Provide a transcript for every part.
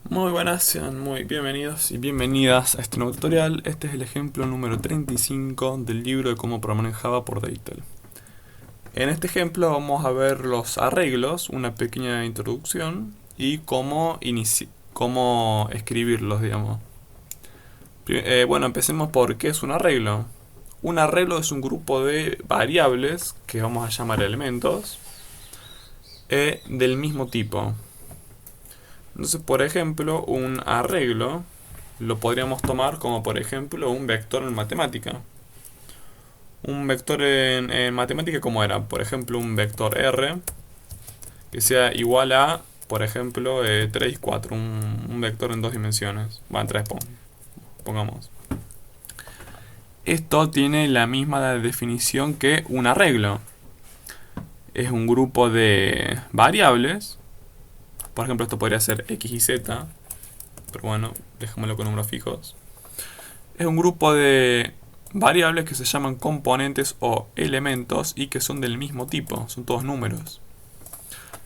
Muy buenas, sean muy bienvenidos y bienvenidas a este nuevo tutorial. Este es el ejemplo número 35 del libro de cómo programar en Java por Deitel. En este ejemplo vamos a ver los arreglos, una pequeña introducción y cómo escribirlos, digamos. Bueno, empecemos por qué es un arreglo. Un arreglo es un grupo de variables que vamos a llamar elementos del mismo tipo. Entonces, por ejemplo, un arreglo lo podríamos tomar como, por ejemplo, un vector en matemática. Un vector en matemática, ¿cómo era? Por ejemplo, un vector R que sea igual a, por ejemplo, 3 y 4. Un vector en dos dimensiones. Va, en 3, pongamos. Esto tiene la misma definición que un arreglo. Es un grupo de variables. Por ejemplo, esto podría ser X y Z. Pero bueno, dejémoslo con números fijos. Es un grupo de variables que se llaman componentes o elementos y que son del mismo tipo, son todos números.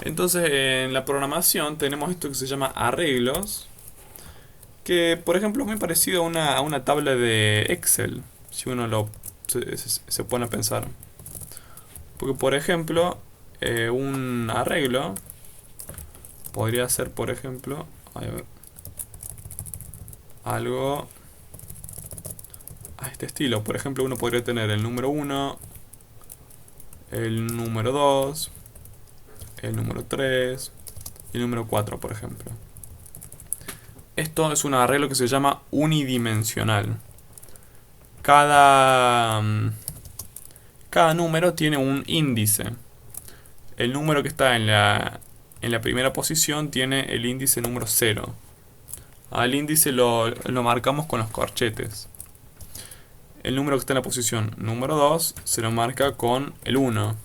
Entonces en la programación tenemos esto que se llama arreglos, que por ejemplo es muy parecido a una tabla de Excel, si uno se pone a pensar. Porque por ejemplo, un arreglo podría ser, por ejemplo, algo a este estilo. Por ejemplo, uno podría tener el número 1, el número 2, el número 3 y el número 4, por ejemplo. Esto es un arreglo que se llama unidimensional. Cada, cada número tiene un índice. El número que está en la primera posición tiene el índice número 0. Al índice lo marcamos con los corchetes. El número que está en la posición número 2 se lo marca con el 1.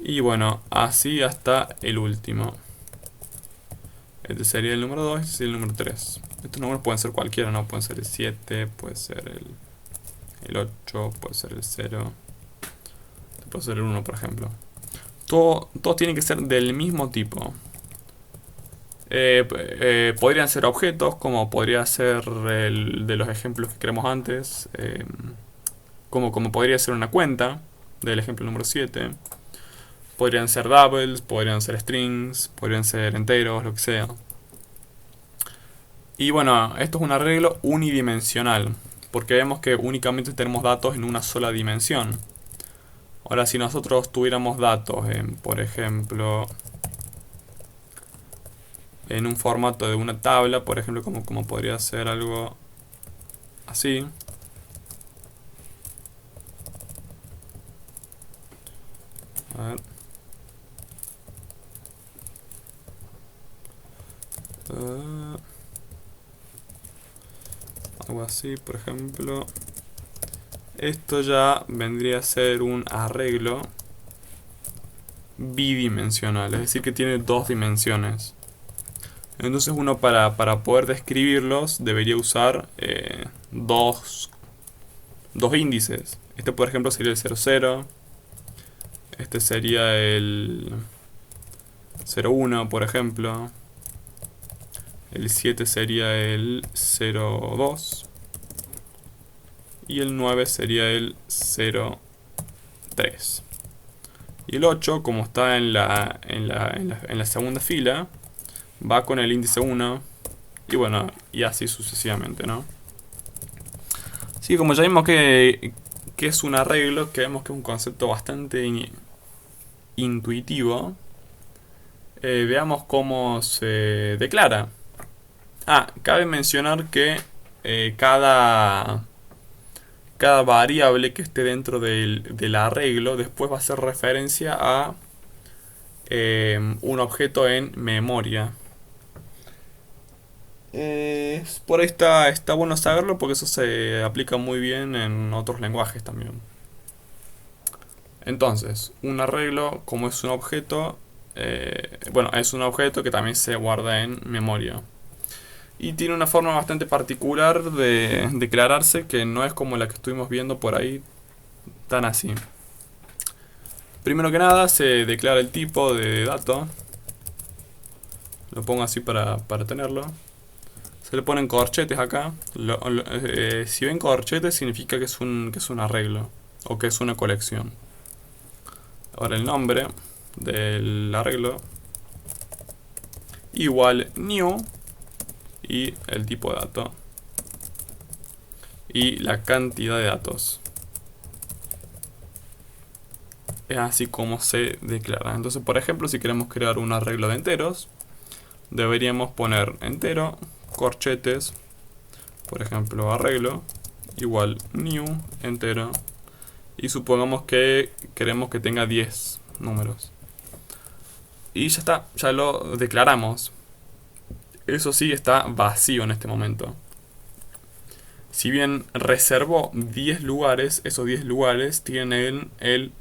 Y bueno, así hasta el último. Este sería el número 2 y este sería el número 3. Estos números pueden ser cualquiera, ¿no? Pueden ser el 7, puede ser el 8, puede ser el 0, puede ser el 1, por ejemplo. Todos tienen que ser del mismo tipo. Podrían ser objetos, como podría ser el de los ejemplos que creamos antes. Como podría ser una cuenta, del ejemplo número 7. Podrían ser doubles, podrían ser strings, podrían ser enteros, lo que sea. Y bueno, esto es un arreglo unidimensional, porque vemos que únicamente tenemos datos en una sola dimensión. Ahora, si nosotros tuviéramos datos en, por ejemplo, en un formato de una tabla, por ejemplo, como podría ser algo así. A ver. Uh, Algo así, por ejemplo. Esto ya vendría a ser un arreglo bidimensional, es decir, que tiene dos dimensiones. Entonces uno para poder describirlos debería usar dos índices. Este por ejemplo sería el 00. Este sería el 01, por ejemplo. El 7 sería el 02. Y el 9 sería el 03. Y el 8, como está en la segunda fila, va con el índice 1. Y bueno, y así sucesivamente, ¿no? Sí, como ya vimos que es un arreglo, que vemos que es un concepto bastante intuitivo. Veamos cómo se declara. Cabe mencionar que cada variable que esté dentro del arreglo después va a hacer referencia a un objeto en memoria. Por ahí está bueno saberlo porque eso se aplica muy bien en otros lenguajes también. Entonces, un arreglo, como es un objeto, bueno, es un objeto que también se guarda en memoria. Y tiene una forma bastante particular de declararse que no es como la que estuvimos viendo por ahí, tan así. Primero que nada, se declara el tipo de dato. Lo pongo así para tenerlo. Se le ponen corchetes acá. Si ven corchetes significa que es un arreglo o que es una colección. Ahora el nombre del arreglo igual new y el tipo de dato y la cantidad de datos. Es así como se declara. Entonces, por ejemplo, si queremos crear un arreglo de enteros, deberíamos poner entero, corchetes, por ejemplo, arreglo igual new entero, y supongamos que queremos que tenga 10 números. Y ya está, ya lo declaramos. Eso sí, está vacío en este momento. Si bien reservó 10 lugares, esos 10 lugares tienen el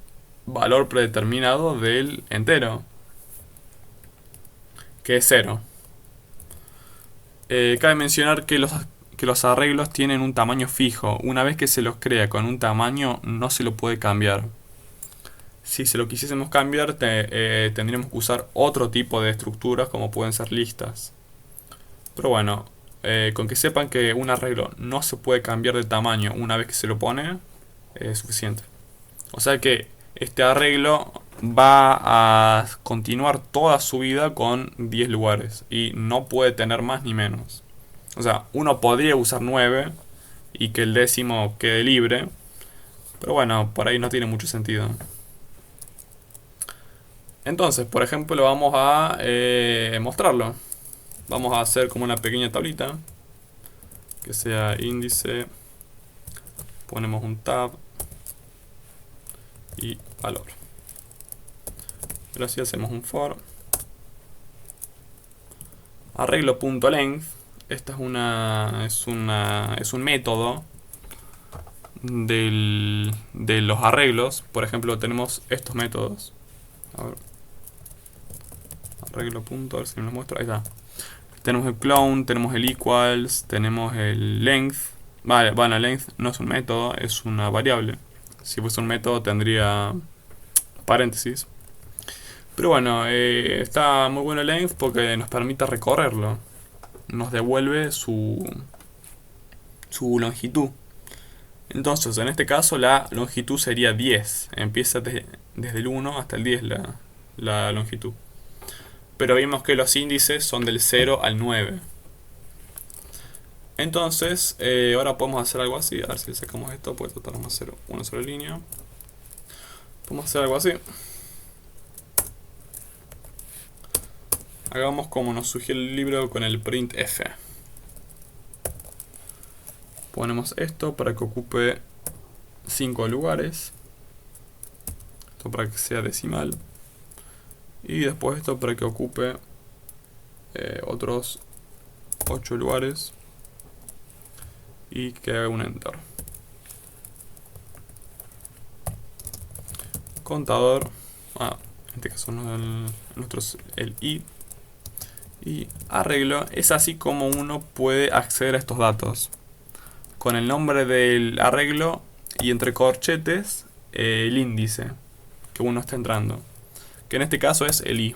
valor predeterminado del entero, que es 0. Cabe mencionar que los arreglos tienen un tamaño fijo. Una vez que se los crea con un tamaño, no se lo puede cambiar. Si se lo quisiésemos cambiar, tendríamos que usar otro tipo de estructuras, como pueden ser listas. Pero bueno, con que sepan que un arreglo no se puede cambiar de tamaño una vez que se lo pone, es suficiente. O sea que este arreglo va a continuar toda su vida con 10 lugares y no puede tener más ni menos. O sea, uno podría usar 9 y que el décimo quede libre, pero bueno, por ahí no tiene mucho sentido. Entonces, por ejemplo, vamos a mostrarlo. Vamos a hacer como una pequeña tablita que sea índice, ponemos un tab y valor. Pero así hacemos un for arreglo.length. Esta es un método de los arreglos. Por ejemplo, tenemos estos métodos. A ver. Arreglo punto, a ver si me lo muestro. Ahí está. Tenemos el clone, tenemos el equals, tenemos el length. Vale, bueno, length no es un método, es una variable. Si fuese un método tendría paréntesis. Pero bueno, está muy bueno el length porque nos permite recorrerlo. Nos devuelve su longitud. Entonces, en este caso la longitud sería 10. Empieza desde el 1 hasta el 10 la longitud. Pero vimos que los índices son del 0 al 9. Entonces, ahora podemos hacer algo así. A ver si le sacamos esto, puede tratar de hacer una sola línea. Podemos hacer algo así. Hagamos como nos sugiere el libro con el printf. Ponemos esto para que ocupe 5 lugares. Esto para que sea decimal. Y después esto para que ocupe otros 8 lugares. Y que haga un enter. Contador. En este caso no el i. Y arreglo. Es así como uno puede acceder a estos datos. Con el nombre del arreglo y entre corchetes el índice que uno está entrando. Que en este caso es el i.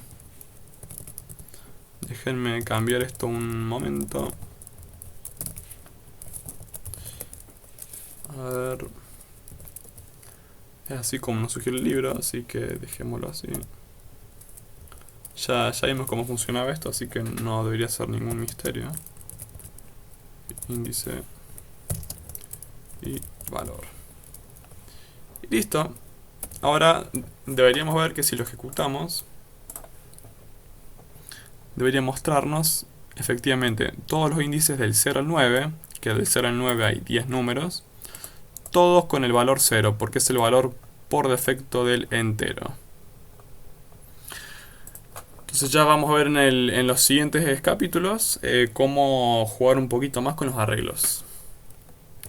Déjenme cambiar esto un momento. A ver. Es así como nos sugiere el libro, así que dejémoslo así. Ya vimos cómo funcionaba esto, así que no debería ser ningún misterio. Índice y valor. Y listo. Ahora deberíamos ver que si lo ejecutamos, debería mostrarnos efectivamente todos los índices del 0 al 9, que del 0 al 9 hay 10 números, todos con el valor 0, porque es el valor por defecto del entero. Entonces ya vamos a ver en los siguientes capítulos cómo jugar un poquito más con los arreglos.